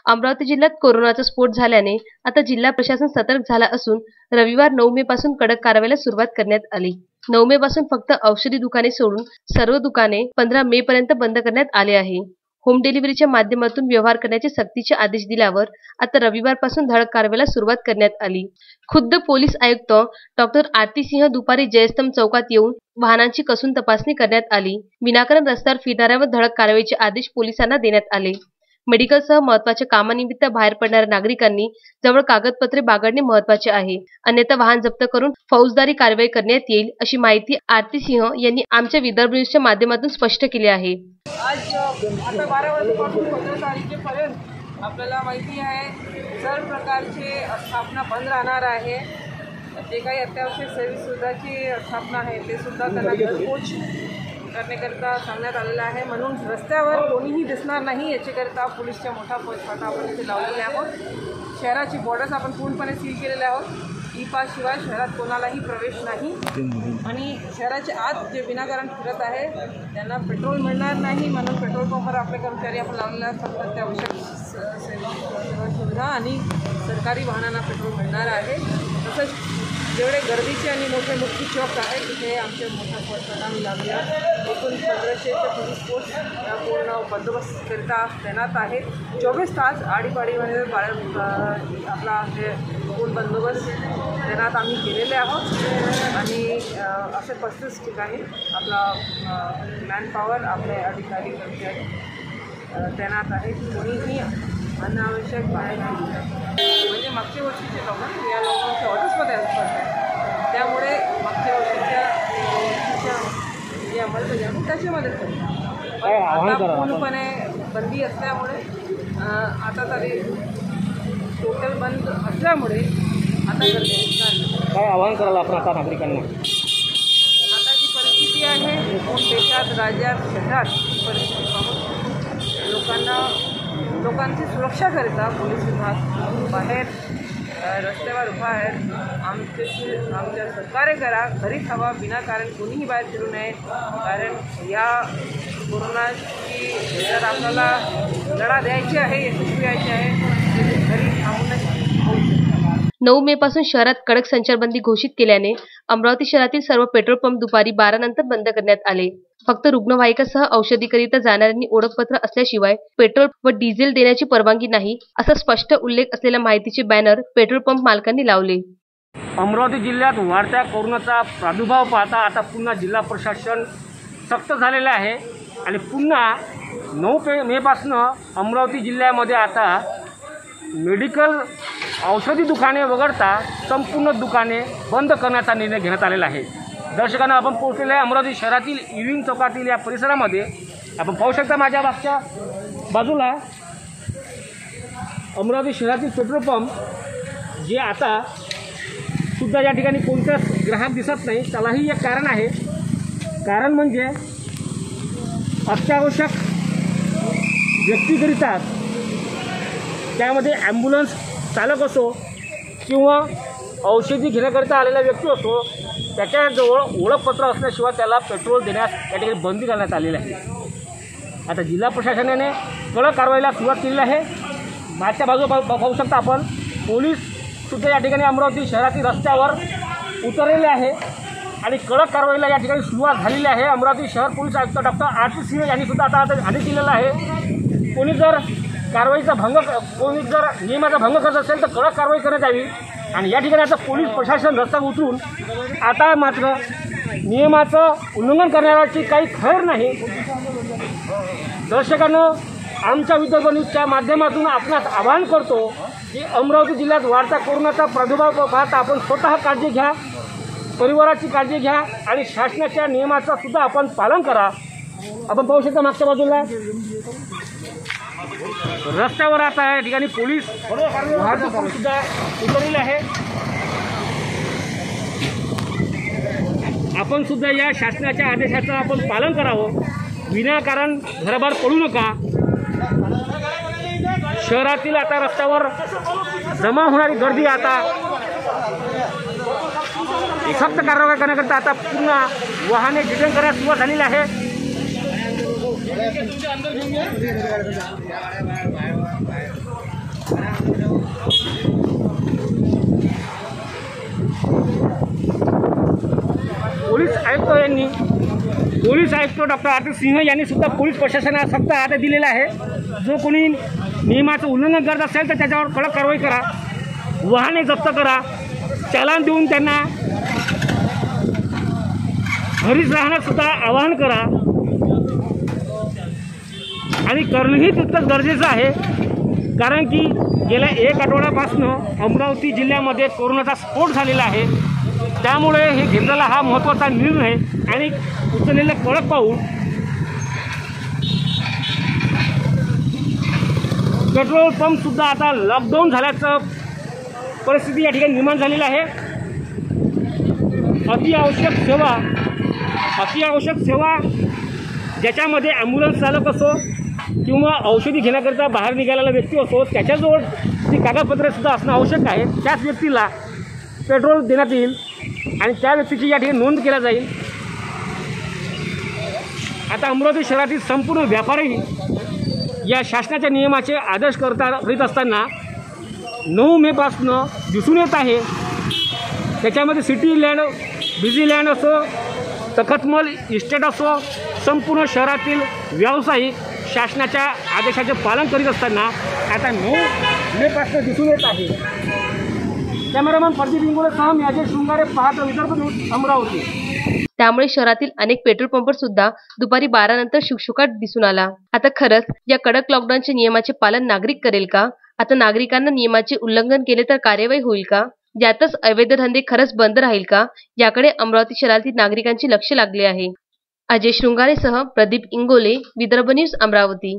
अमरावती जिल्ह्यात कोरोनाचा स्फोट झाल्याने आता जिल्हा प्रशासन सतर्क झाला असून रविवार 9 मे पासून कडक कारवाईला सुरुवात करण्यात आली। 9 मे पासून फक्त औषधी दुकाने सोडून सर्व दुकाने 15 मे पर्यंत बंद करण्यात आले आहे। होम डिलिव्हरीच्या माध्यमातून व्यवहार करण्याचे सक्तीचे आदेश दिल्यावर आता रविवारपासून धडक कारवाईला सुरुवात करण्यात आली। खुद्द पोलीस आयुक्त डॉक्टर आरती सिंह दुपारी जयस्तंभ चौकात येऊन वाहनांची कसून तपासणी करण्यात आली। विनाकारण रस्त्यावर फिरणाऱ्यांवर धडक कारवाईचे आदेश पोलिसांना देण्यात आले। मेडिकलसह महत्त्वाच्या कामानिमित्त बाहेर पडणाऱ्या नागरिकांनी जवळ कागदपत्रे बाळगणे महत्त्वाचे आहे, अन्यथा वाहन जप्त करून फौजदारी कारवाई करण्यात येईल, अशी माहिती आरती सिंह यांनी आमच्या विदर्भ न्यूजच्या माध्यमातून स्पष्ट केली आहे। आज आता 12 वाजल्यापासून 15 तारखेपर्यंत आपल्याला माहिती आहे सर्व प्रकारचे स्थापना बंद राहणार आहे। जे काही अत्यावश्यक सेवेची स्थापना आहे ते सुद्धा त्यांना घरपोच करण्याकरिता सांगण्यात आलेलं आहे। म्हणून रस्त्यावर कोणीही दिसणार नाही याच्याकरिता पोलीसच्या मोठा फौजफाटा आपण इथे लावलेले आहोत। शहराची बॉर्डर्स आपण पूर्णपणे सील केलेले आहोत। ई-पास शिवाय शहरात कोणालाही प्रवेश नाही आणि शहराच्या आत जे विनाकारण फिरत आहे त्यांना पेट्रोल मिळणार नाही। म्हणून पेट्रोल पंपवर आपले कर्मचारी आपण लावलेले आहेत। फक्त अत्यावश्यक सुविधा आणि सरकारी वाहनांना पेट्रोल मिळणार आहे। तसंच जेवढे गर्दीचे आणि मोठे मुख्य चौक आहेत तिथे आमचे मोठा फौजफाटा आम्ही लावले आहे। एकूण 1500 पोलीस फोर्स या पूर्ण बंदोबस्तकरिता तैनात आहेत। 24 तास आडीपाडीमध्ये आपला हे पूर्ण बंदोबस्त तैनात आम्ही केलेले आहोत आणि असे 35 ठिकाणी आपला मॅनपॉवर आपले अधिकारी कर्मचारी तैनात आहेत। कोणीही अनावश्यक बाहेर म्हणजे मागच्या वर्षीचे लॉकडाऊन या लॉकडाऊनच्या ऑर्डर्समध्ये पडतात, त्यामुळे मागच्या वर्षीच्या जे अंमलबजावणी आम्ही त्याच्यामध्ये करतो। आता पूर्णपणे बंदी असल्यामुळे आता तरी टोटल बंद असल्यामुळे आता गर्दी काय आवाहन करायला आपण आता नागरिकांना? आता जी परिस्थिती आहे देशात, राज्यात, शहरात परिस्थिती पाहून लोकांची सुरक्षाकरिता पोलीस विभाग बाहेर रस्त्यावर उभा आहे। आमच्या सहकार्य करा, घरीच हवा, विनाकारण कोणीही बाहेर फिरू नये। कारण या कोरोनाची जर आपल्याला लढा द्यायची आहे, यशस्वी व्हायची आहे, घरी थांबूनच 9 मे पासून शहरात कडक संचारबंदी घोषित केल्याने अमरावती शहरातील सर्व पेट्रोल पंप दुपारी 12 नंतर बंद करण्यात आले। फक्त रुग्णवाहिकासह औषधीकरिता जाणाऱ्यांनी ओळखपत्र असल्याशिवाय पेट्रोल व डिझेल देण्याची परवानगी नाही, असा स्पष्ट उल्लेख असलेल्या माहितीचे बॅनर पेट्रोल पंप मालकांनी लावले। अमरावती जिल्ह्यात वाढत्या कोरोनाचा प्रादुर्भाव पाहता आता पुन्हा जिल्हा प्रशासन सक्त झालेलं आहे आणि पुन्हा 9 मे पासून अमरावती जिल्ह्यामध्ये आता मेडिकल औषधी दुकाने वगळता संपूर्ण दुकाने बंद करण्याचा निर्णय घेण्यात आलेला आहे। दर्शकांना आपण पोहोचलेले आहे अमरावती शहरातील इविंग चौकातील या परिसरामध्ये। आपण पाहू शकता माझ्या मागच्या बाजूला अमरावती शहरातील पेट्रोल पंप जे आता सुद्धा या ठिकाणी कोणताच ग्राहक दिसत नाही। त्यालाही एक कारण आहे, कारण म्हणजे अत्यावश्यक व्यक्तीकरिता त्यामध्ये ॲम्ब्युलन्स चालक असो किंवा औषधी घेण्याकरिता आलेला व्यक्ती असो त्याच्याजवळ ओळखपत्र असल्याशिवाय त्याला पेट्रोल देण्यास या ठिकाणी बंदी घालण्यात आलेली आहे। आता जिल्हा प्रशासनाने कडक कारवाईला सुरुवात केलेली आहे। मागच्या बाजूला पाहू शकता आपण पोलीससुद्धा या ठिकाणी अमरावती शहरातील रस्त्यावर उतरलेले आहे आणि कडक कारवाईला या ठिकाणी सुरुवात झालेली आहे। अमरावती शहर पोलीस आयुक्त डॉक्टर आरती सिंह यांनी सुद्धा आता आदेश दिलेला आहे, कोणी जर नियमाचा भंग करत असेल तर कडक कारवाई करण्यात यावी। आणि या ठिकाणी आता पोलीस प्रशासन रस्त्यावर उतरून आता मात्र नियमाचं उल्लंघन करण्याची काही खैर नाही। दर्शकांनो, आमच्या विदर्भ न्यूजच्या माध्यमातून आपणास आवाहन करतो की अमरावती जिल्ह्यात वाढता कोरोनाचा प्रादुर्भाव पाहता आपण स्वतः काळजी घ्या, परिवाराची काळजी घ्या आणि शासनाच्या नियमाचं सुद्धा आपण पालन करा। आपण पाहू शकता मागच्या बाजूला रस्त्यावर आता या ठिकाणी पोलीस वाहतूक सुद्धा उतरलेले आहे। आपण सुद्धा या शासनाच्या आदेशाचं आपण पालन करावं, विनाकारण घराबाहेर पडू नका। शहरातील आता रस्त्यावर जमा होणारी गर्दी आता सक्त कारवाई करण्याकरता आता पूर्ण वाहने डिटेन करण्यास सुरुवात झालेली आहे। पोलीस आयुक्त डॉक्टर आतिश सिंह यांनी सुद्धा पोलीस प्रशासनाला सक्त आदेश दिलेला आहे. जो कोणी नियमाचं उल्लंघन करत असेल तर त्याच्यावर कडक कारवाई करा, वाहने जप्त करा, चालान देऊन त्यांना घरीच राहण्यास सुद्धा आवाहन करा. आणि करणंही तितकंच गरजेचं आहे, कारण की गेल्या 1 आठवड्यापासून अमरावती जिल्ह्यामध्ये कोरोनाचा स्फोट झालेला आहे. त्यामुळे हे घेतलेला हा महत्त्वाचा निर्णय आणि उचललेलं कडक पाऊल पेट्रोल पंपसुद्धा आता लॉकडाऊन झाल्याचं परिस्थिती या ठिकाणी निर्माण झालेली आहे. अतिआवश्यक सेवा ज्याच्यामध्ये ॲम्ब्युलन्स चालक असो किंवा औषधी घेण्याकरिता बाहेर निघालेला व्यक्ती असो, त्याच्याजवळ ती कागदपत्रेसुद्धा असणं आवश्यक आहे. त्याच व्यक्तीला पेट्रोल देण्यात येईल आणि त्या व्यक्तीची या ठिकाणी नोंद केली जाईल. आता अमरावती शहरातील संपूर्ण व्यापारी या शासनाच्या नियमाचे आदेश करीत असताना 9 मेपासून दिसून येत आहे. त्याच्यामध्ये सिटी लँड, बिझी लँड असो, तखतमल इस्टेट असो, संपूर्ण शहरातील व्यावसायिक शासनाच्या आदेशाचे पालन करीत असताना आता 9 मेपासून दिसून येत आहे. कॅमेरामॅन प्रदीप इंगोलेसह मी अजय शृंगारे, पाहतो विदर्भ न्यूज, अमरावती. त्यामुळे शहरातील अनेक पेट्रोल पंपवर सुद्धा दुपारी 12 नंतर शुकशुकाट दिसून आला. आता खरंच या कडक लॉकडाऊनचे नियमाचे पालन नागरिक करेल का? आता नागरिकांना नियमाचे उल्लंघन केले तर कार्यवाही होईल का? यातच अवैध धंदे खरंच बंद राहील का? याकडे अमरावती शहरातील नागरिकांचे लक्ष लागले आहे. अजय शृंगारेसह प्रदीप इंगोले, विदर्भ न्यूज, अमरावती.